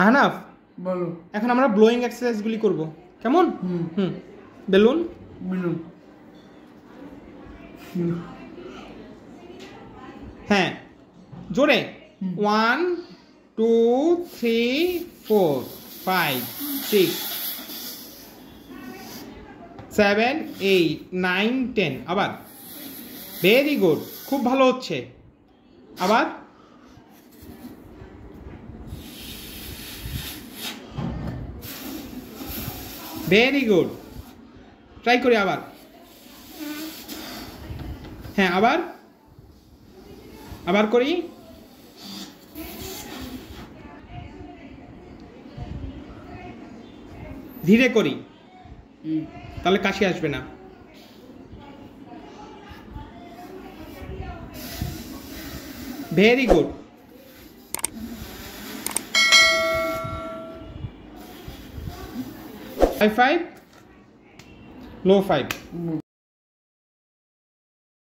আহনাফ বলো। এখন আমরা ব্লোয়িং এক্সারসাইজগুলি করব কেমন? হুম বেলুন বেলুন। হ্যাঁ জোরে 1 2 3 4 5 6 7 8 9 10 আবার ভেরি গুড খুব ভালো হচ্ছে আবার ভেরি গুড ট্রাই করি আবার হ্যাঁ আবার আবার করি ধীরে করি তাহলে কাশি আসবে না very good high five low five